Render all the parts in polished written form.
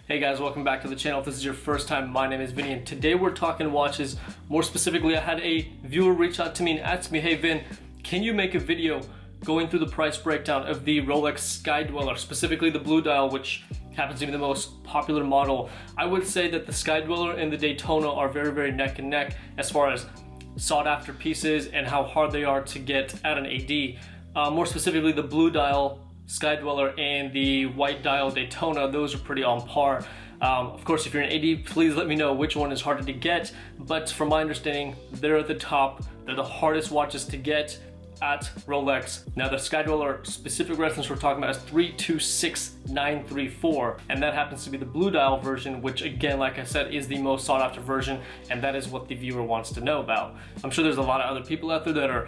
Hey guys, welcome back to the channel. If this is your first time, my name is Vinny, and today we're talking watches. More specifically, I had a viewer reach out to me and ask me, hey Vin, can you make a video going through the price breakdown of the Rolex Sky-Dweller, specifically the blue dial, which happens to be the most popular model. I would say that the Sky-Dweller and the Daytona are very neck and neck as far as sought after pieces and how hard they are to get at an AD. More specifically, the blue dial Sky-Dweller and the white dial Daytona, those are pretty on par. Of course, if you're an AD, please let me know which one is harder to get, but from my understanding, they're at the top. They're the hardest watches to get at Rolex. Now the Sky-Dweller specific reference we're talking about is 326934, and that happens to be the blue dial version, which again, like I said, is the most sought after version, and that is what the viewer wants to know about. I'm sure there's a lot of other people out there that are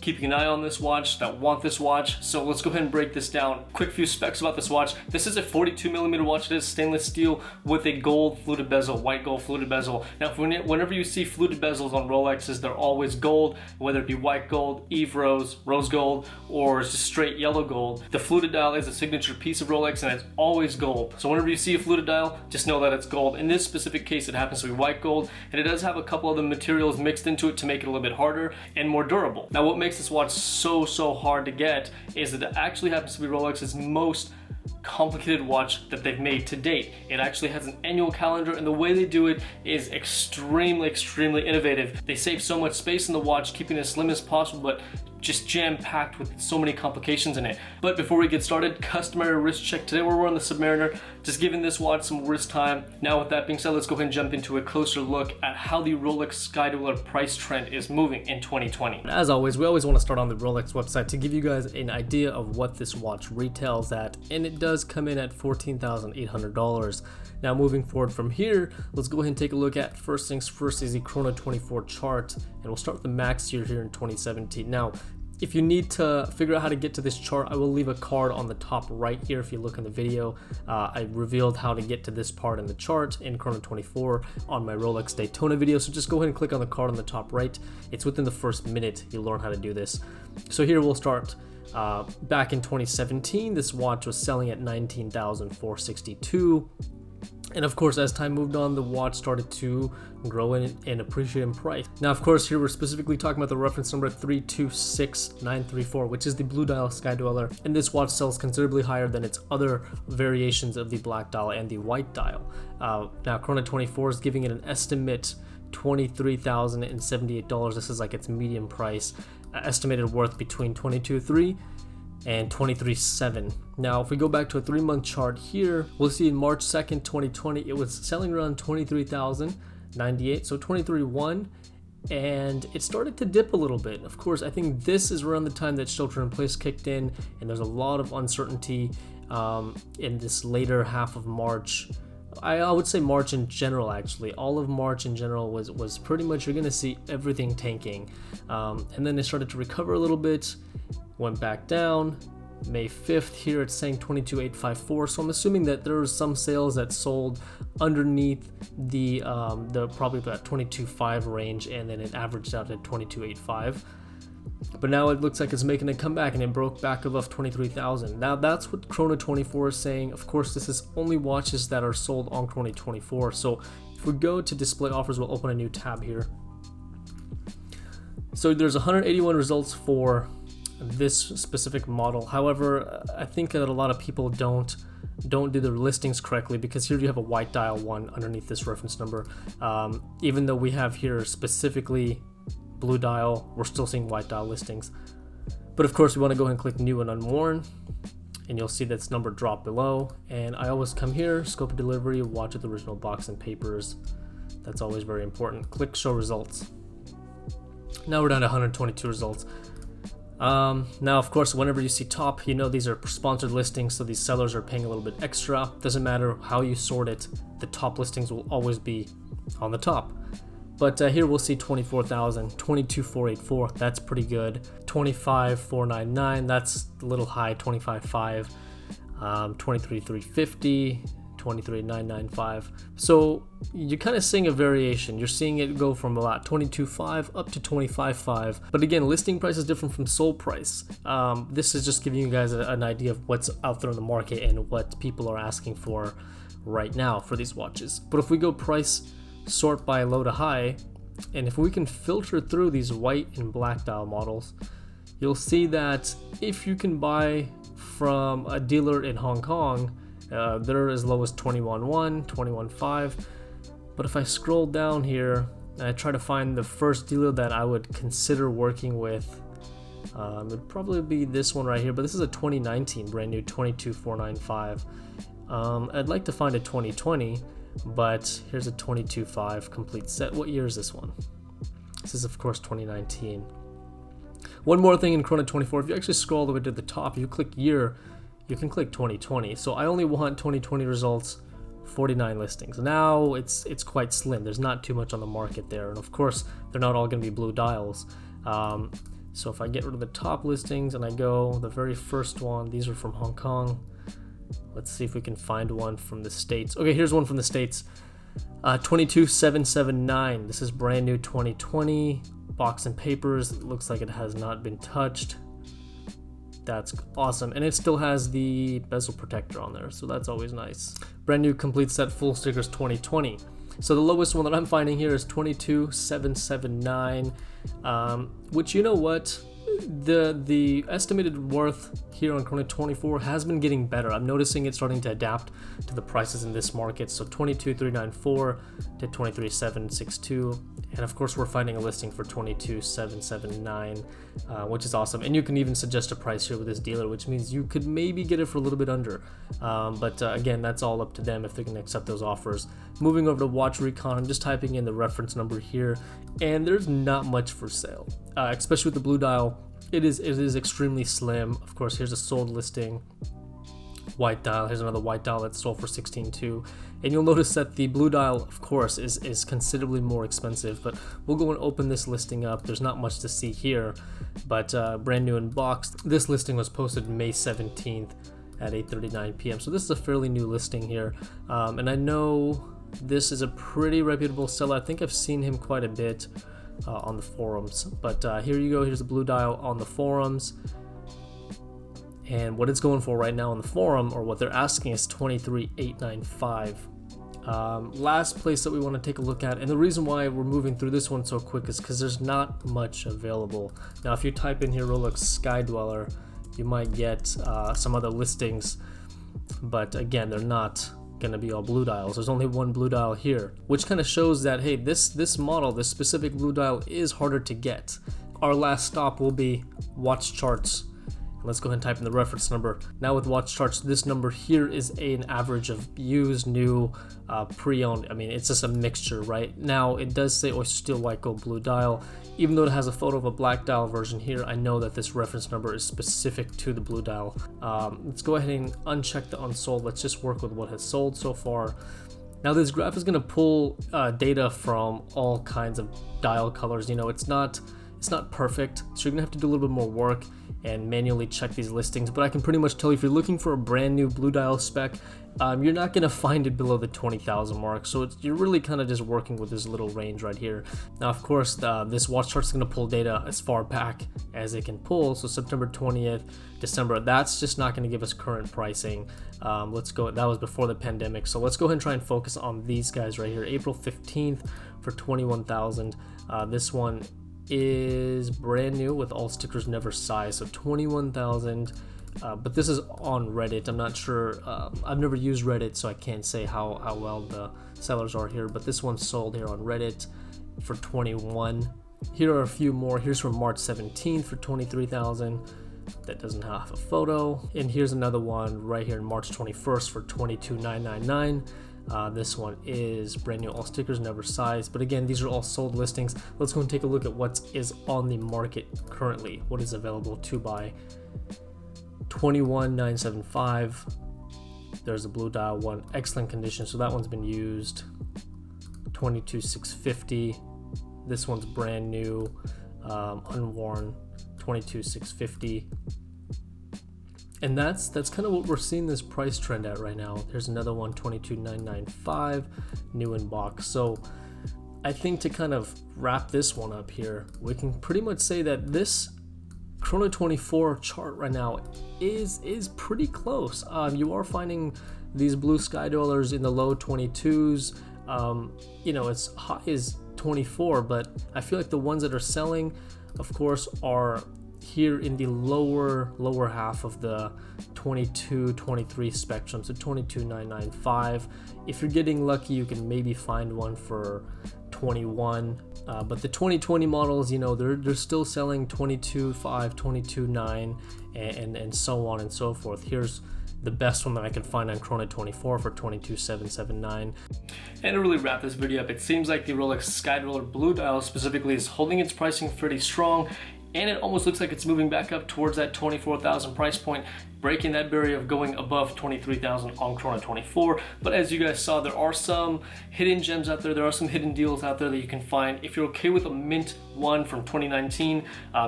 keeping an eye on this watch, that want this watch, so let's go ahead and break this down. Quick few specs about this watch. This is a 42mm watch. It is stainless steel with a gold fluted bezel, white gold fluted bezel. Now whenever you see fluted bezels on Rolexes, they're always gold, whether it be white gold, Eve rose gold, or just straight yellow gold. The fluted dial is a signature piece of Rolex and it's always gold. So whenever you see a fluted dial, just know that it's gold. In this specific case, it happens to be white gold, and it does have a couple other materials mixed into it to make it a little bit harder and more durable. Now what makes this watch so hard to get is that it actually happens to be Rolex's most complicated watch that they've made to date. It actually has an annual calendar, and the way they do it is extremely innovative. They save so much space in the watch, keeping it as slim as possible, but just jam-packed with so many complications in it. But before we get started, customary wrist check. Today we're on the Submariner, just giving this watch some wrist time. Now with that being said, let's go ahead and jump into a closer look at how the Rolex Sky-Dweller price trend is moving in 2020. As always, we always want to start on the Rolex website to give you guys an idea of what this watch retails at, and it does come in at $14,800. Now moving forward from here, let's go ahead and take a look at, first things first, is the Chrono 24 chart, and we'll start with the max year here in 2017. Now, if you need to figure out how to get to this chart, I will leave a card on the top right here. If you look in the video, I revealed how to get to this part in the chart in Chrono 24 on my Rolex Daytona video. So just go ahead and click on the card on the top right. It's within the first minute you'll learn how to do this. So here we'll start. Back in 2017, this watch was selling at $19,462. And of course, as time moved on, the watch started to grow and appreciate in price. Now, of course, here we're specifically talking about the reference number 326934, which is the blue dial Sky-Dweller. And this watch sells considerably higher than its other variations of the black dial and the white dial. Now, Chrono 24 is giving it an estimate $23,078. This is like its medium price, estimated worth between $22,300 and $23,700. Now, if we go back to a 3-month chart here, we'll see in March 2nd, 2020, it was selling around $23,098, so $23,100, and it started to dip a little bit. Of course, I think this is around the time that shelter in place kicked in, and there's a lot of uncertainty in this later half of March. I would say March in general, actually. All of March in general was pretty much, you're gonna see everything tanking. And then it started to recover a little bit, went back down. May 5th here it's saying 22,854, so I'm assuming that there were some sales that sold underneath the probably about 22,500 range, and then it averaged out at 22,850. But now it looks like it's making a comeback, and it broke back above 23,000. Now that's what Chrono 24 is saying. Of course, this is only watches that are sold on Chrono 24. So if we go to display offers, we'll open a new tab here. So there's 181 results for this specific model. However, I think that a lot of people don't do their listings correctly, because here you have a white dial one underneath this reference number. Even though we have here specifically blue dial, we're still seeing white dial listings. But of course, we want to go ahead and click new and unworn, and you'll see that's number drop below. And I always come here, scope of delivery, watch with the original box and papers. That's always very important. Click show results. Now we're down to 122 results. Now, of course, whenever you see top, you know these are sponsored listings, so these sellers are paying a little bit extra. Doesn't matter how you sort it, the top listings will always be on the top. But here we'll see 24,000, 22,484, that's pretty good. 25,499, that's a little high. 25,500, 23,350, 23,995. So you're kind of seeing a variation. You're seeing it go from about 22,500 up to 25,500. But again, listing price is different from sold price. This is just giving you guys an idea of what's out there in the market and what people are asking for right now for these watches. But if we go price sort by low to high, and if we can filter through these white and black dial models, you'll see that if you can buy from a dealer in Hong Kong, they're as low as 21.1, 21.5. But if I scroll down here and I try to find the first dealer that I would consider working with, it would probably be this one right here, but this is a 2019 brand new 22,495. I'd like to find a 2020, but here's a 22.5 complete set. What year is this one? This is of course 2019. One more thing in Chrono 24, if you actually scroll all the way to the top, you click year, you can click 2020. So I only want 2020 results, 49 listings. Now it's quite slim. There's not too much on the market there, and of course they're not all going to be blue dials. So if I get rid of the top listings and I go the very first one, these are from Hong Kong. Let's see if we can find one from the States. Okay, here's one from the States. 22,779. This is brand new 2020. Box and papers. It looks like it has not been touched. That's awesome. And it still has the bezel protector on there, so that's always nice. Brand new complete set, full stickers 2020. So the lowest one that I'm finding here is 22,779, which, you know what, the estimated worth here on Chrono 24 has been getting better. I'm noticing it's starting to adapt to the prices in this market. So 22,394 to 23,762, and of course we're finding a listing for 22,779, which is awesome. And you can even suggest a price here with this dealer, which means you could maybe get it for a little bit under. But again, that's all up to them if they can accept those offers. Moving over to Watch Recon, I'm just typing in the reference number here, and there's not much for sale, especially with the blue dial. It is extremely slim. Of course, here's a sold listing. White dial. Here's another white dial that's sold for 16.2, and you'll notice that the blue dial, of course, is considerably more expensive. But we'll go and open this listing up. There's not much to see here, but brand new in box. This listing was posted May 17th at 8:39 p.m. So this is a fairly new listing here, and I know this is a pretty reputable seller. I think I've seen him quite a bit on the forums. But here you go. Here's the blue dial on the forums. And what it's going for right now on the forum, or what they're asking, is 23,895. Last place that we want to take a look at, and the reason why we're moving through this one so quick is because there's not much available. Now, if you type in here Rolex Sky-Dweller, you might get some other listings, but again, they're not going to be all blue dials. There's only one blue dial here, which kind of shows that, hey, this model, this specific blue dial, is harder to get. Our last stop will be Watch Charts. Let's go ahead and type in the reference number. Now with Watch Charts, this number here is an average of used, new, pre-owned. I mean, it's just a mixture, right? Now it does say Oyster Steel White Gold Blue Dial. Even though it has a photo of a black dial version here, I know that this reference number is specific to the blue dial. Let's go ahead and uncheck the unsold. Let's just work with what has sold so far. Now this graph is going to pull data from all kinds of dial colors. You know, it's not perfect, so you're gonna have to do a little bit more work and manually check these listings. But I can pretty much tell you, if you're looking for a brand new blue dial spec, you're not gonna find it below the 20,000 mark. So you're really kind of just working with this little range right here. Now, of course, this watch chart is gonna pull data as far back as it can pull. So September 20th, December, that's just not gonna give us current pricing. Let's go. That was before the pandemic. So let's go ahead and try and focus on these guys right here. April 15th for 21,000. This one is brand new with all stickers never size, so 21,000. But this is on Reddit. I'm not sure. I've never used Reddit, so I can't say how well the sellers are here. But this one's sold here on Reddit for 21. Here are a few more. Here's from March 17th for 23,000. That doesn't have a photo. And here's another one right here in March 21st for 22,999. This one is brand new, all stickers never size. But again, these are all sold listings. Let's go and take a look at what is on the market currently. What is available to buy? 21,975. There's a blue dial one, excellent condition, so that one's been used. 22,650. This one's brand new, unworn. 22,650. And that's kind of what we're seeing this price trend at right now. There's another one, 22,995, new in box. So I think to kind of wrap this one up here, we can pretty much say that this Chrono 24 chart right now is pretty close. You are finding these blue Sky-Dwellers in the low 22s, you know, as high as 24, but I feel like the ones that are selling, of course, are here in the lower half of the 22 23 spectrum, so 22,995. If you're getting lucky, you can maybe find one for 21, but the 2020 models, you know, they're still selling 22.5, 22.9, and so on and so forth. Here's the best one that I can find on Chrono24 for 22,779. And to really wrap this video up, it seems like the Rolex Sky-Dweller blue dial specifically is holding its pricing pretty strong, and it almost looks like it's moving back up towards that 24,000 price point, breaking that barrier of going above 23,000 on Chrono24. But as you guys saw, there are some hidden gems out there. There are some hidden deals out there that you can find. If you're okay with a mint one from 2019,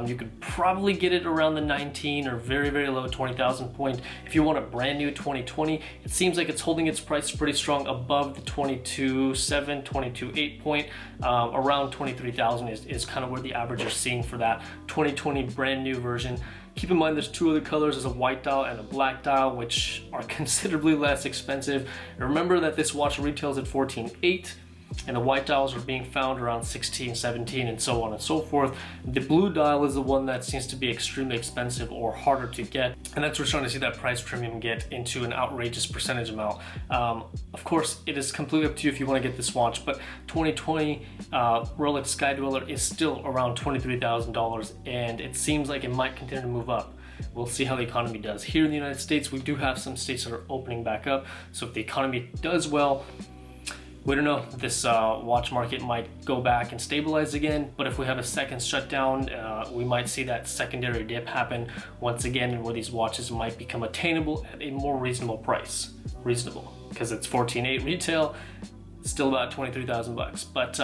you could probably get it around the 19 or very, very low 20,000 point. If you want a brand new 2020, it seems like it's holding its price pretty strong above the 22.7, 22.8 point. Around 23,000 is kind of where the average you're seeing for that 2020 brand new version. Keep in mind there's two other colors, there's a white dial and a black dial, which are considerably less expensive. Remember that this watch retails at $14,800, and the white dials are being found around $16,000, $17,000, and so on and so forth. The blue dial is the one that seems to be extremely expensive or harder to get, and that's where we're starting to see that price premium get into an outrageous percentage amount. Of course, it is completely up to you if you want to get this watch, but 2020 Rolex Sky-Dweller is still around $23,000, and it seems like it might continue to move up. We'll see how the economy does. Here in the United States, we do have some states that are opening back up, so if the economy does well, we don't know, this watch market might go back and stabilize again, but if we have a second shutdown, we might see that secondary dip happen once again, where these watches might become attainable at a more reasonable price. Reasonable, because it's $14,800 retail, still about 23,000 bucks. But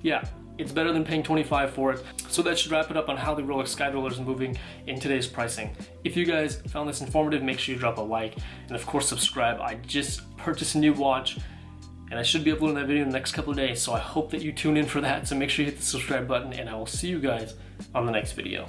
yeah, it's better than paying $25,000 for it. So that should wrap it up on how the Rolex Sky-Dweller is moving in today's pricing. If you guys found this informative, make sure you drop a like, and of course subscribe. I just purchased a new watch, and I should be uploading that video in the next couple of days, so I hope that you tune in for that. So make sure you hit the subscribe button, and I will see you guys on the next video.